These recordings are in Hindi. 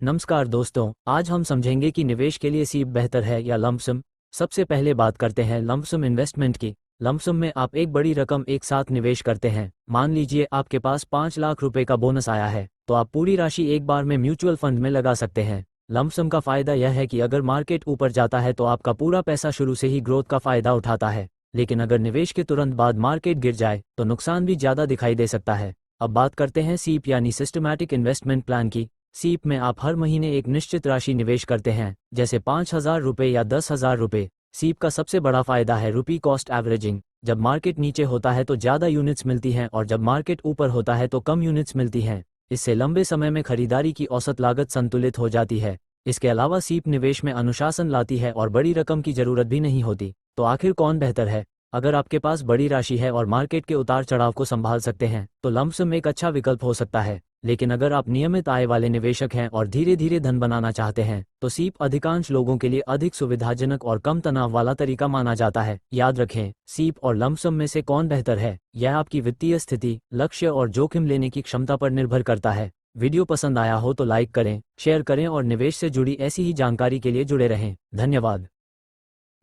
नमस्कार दोस्तों, आज हम समझेंगे कि निवेश के लिए सीप बेहतर है या लंपसम। सबसे पहले बात करते हैं लंपसम इन्वेस्टमेंट की। लंपसम में आप एक बड़ी रकम एक साथ निवेश करते हैं। मान लीजिए आपके पास 5 लाख रुपए का बोनस आया है, तो आप पूरी राशि एक बार में म्यूचुअल फंड में लगा सकते हैं। लंपसम का फायदा यह है कि अगर मार्केट ऊपर जाता है तो आपका पूरा पैसा शुरू से ही ग्रोथ का फायदा उठाता है, लेकिन अगर निवेश के तुरंत बाद मार्केट गिर जाए तो नुकसान भी ज़्यादा दिखाई दे सकता है। अब बात करते हैं सीप यानी सिस्टमैटिक इन्वेस्टमेंट प्लान की। सीप में आप हर महीने एक निश्चित राशि निवेश करते हैं, जैसे 5,000 रुपये या 10,000 रुपये। सीप का सबसे बड़ा फायदा है रुपी कॉस्ट एवरेजिंग। जब मार्केट नीचे होता है तो ज़्यादा यूनिट्स मिलती हैं और जब मार्केट ऊपर होता है तो कम यूनिट्स मिलती हैं। इससे लंबे समय में खरीदारी की औसत लागत संतुलित हो जाती है। इसके अलावा सीप निवेश में अनुशासन लाती है और बड़ी रकम की ज़रूरत भी नहीं होती। तो आखिर कौन बेहतर है? अगर आपके पास बड़ी राशि है और मार्केट के उतार चढ़ाव को संभाल सकते हैं तो लंपसम एक अच्छा विकल्प हो सकता है, लेकिन अगर आप नियमित आय वाले निवेशक हैं और धीरे धीरे धन बनाना चाहते हैं तो सीप अधिकांश लोगों के लिए अधिक सुविधाजनक और कम तनाव वाला तरीका माना जाता है। याद रखें, सीप और लंपसम में से कौन बेहतर है यह आपकी वित्तीय स्थिति, लक्ष्य और जोखिम लेने की क्षमता पर निर्भर करता है। वीडियो पसंद आया हो तो लाइक करें, शेयर करें और निवेश से जुड़ी ऐसी ही जानकारी के लिए जुड़े रहें। धन्यवाद।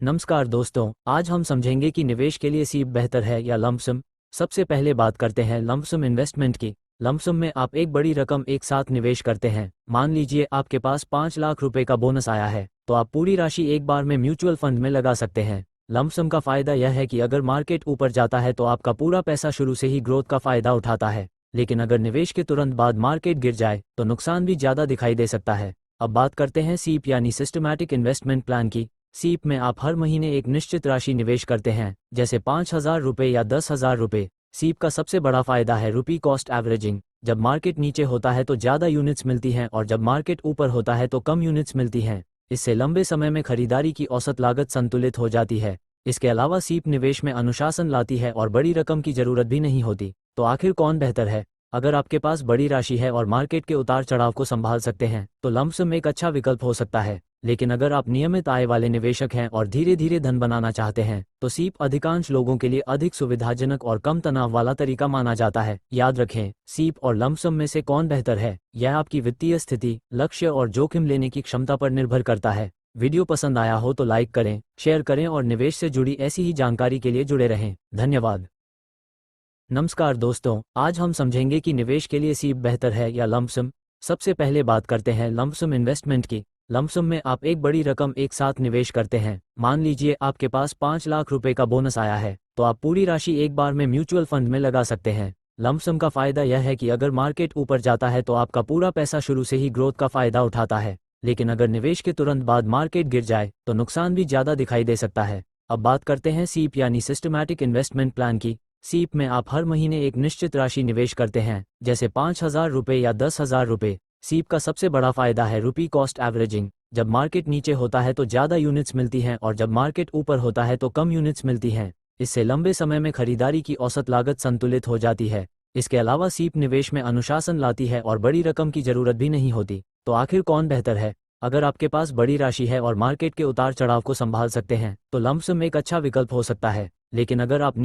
नमस्कार दोस्तों, आज हम समझेंगे कि निवेश के लिए सीप बेहतर है या लंपसम। सबसे पहले बात करते हैं लंपसम इन्वेस्टमेंट की। लंपसम में आप एक बड़ी रकम एक साथ निवेश करते हैं। मान लीजिए आपके पास 5 लाख रुपए का बोनस आया है, तो आप पूरी राशि एक बार में म्यूचुअल फंड में लगा सकते हैं। लंपसम का फायदा यह है कि अगर मार्केट ऊपर जाता है तो आपका पूरा पैसा शुरू से ही ग्रोथ का फायदा उठाता है, लेकिन अगर निवेश के तुरंत बाद मार्केट गिर जाए तो नुकसान भी ज़्यादा दिखाई दे सकता है। अब बात करते हैं सीप यानी सिस्टमैटिक इन्वेस्टमेंट प्लान की। सीप में आप हर महीने एक निश्चित राशि निवेश करते हैं, जैसे 5,000 रुपये या 10,000 रुपये। सीप का सबसे बड़ा फायदा है रुपी कॉस्ट एवरेजिंग। जब मार्केट नीचे होता है तो ज़्यादा यूनिट्स मिलती हैं और जब मार्केट ऊपर होता है तो कम यूनिट्स मिलती हैं। इससे लंबे समय में खरीदारी की औसत लागत संतुलित हो जाती है। इसके अलावा सीप निवेश में अनुशासन लाती है और बड़ी रकम की ज़रूरत भी नहीं होती। तो आखिर कौन बेहतर है? अगर आपके पास बड़ी राशि है और मार्केट के उतार चढ़ाव को संभाल सकते हैं तो लंपसम एक अच्छा विकल्प हो सकता है, लेकिन अगर आप नियमित आय वाले निवेशक हैं और धीरे धीरे धन बनाना चाहते हैं तो सीप अधिकांश लोगों के लिए अधिक सुविधाजनक और कम तनाव वाला तरीका माना जाता है। याद रखें, सीप और लंपसम में से कौन बेहतर है यह आपकी वित्तीय स्थिति, लक्ष्य और जोखिम लेने की क्षमता पर निर्भर करता है। वीडियो पसंद आया हो तो लाइक करें, शेयर करें और निवेश से जुड़ी ऐसी ही जानकारी के लिए जुड़े रहें। धन्यवाद। नमस्कार दोस्तों, आज हम समझेंगे कि निवेश के लिए सीप बेहतर है या लंपसम। सबसे पहले बात करते हैं लंपसम इन्वेस्टमेंट की। लंपसम में आप एक बड़ी रकम एक साथ निवेश करते हैं। मान लीजिए आपके पास 5 लाख रुपए का बोनस आया है, तो आप पूरी राशि एक बार में म्यूचुअल फंड में लगा सकते हैं। लंपसम का फायदा यह है कि अगर मार्केट ऊपर जाता है तो आपका पूरा पैसा शुरू से ही ग्रोथ का फायदा उठाता है, लेकिन अगर निवेश के तुरंत बाद मार्केट गिर जाए तो नुकसान भी ज़्यादा दिखाई दे सकता है। अब बात करते हैं सीप यानी सिस्टमैटिक इन्वेस्टमेंट प्लान की। सीप में आप हर महीने एक निश्चित राशि निवेश करते हैं, जैसे 5,000 रुपये या 10,000 रुपये। सीप का सबसे बड़ा फायदा है रुपी कॉस्ट एवरेजिंग। जब मार्केट नीचे होता है तो ज़्यादा यूनिट्स मिलती हैं और जब मार्केट ऊपर होता है तो कम यूनिट्स मिलती हैं। इससे लंबे समय में खरीदारी की औसत लागत संतुलित हो जाती है। इसके अलावा सीप निवेश में अनुशासन लाती है और बड़ी रकम की ज़रूरत भी नहीं होती। तो आखिर कौन बेहतर है? अगर आपके पास बड़ी राशि है और मार्केट के उतार चढ़ाव को संभाल सकते हैं तो लंपसम एक अच्छा विकल्प हो सकता है, लेकिन अगर आप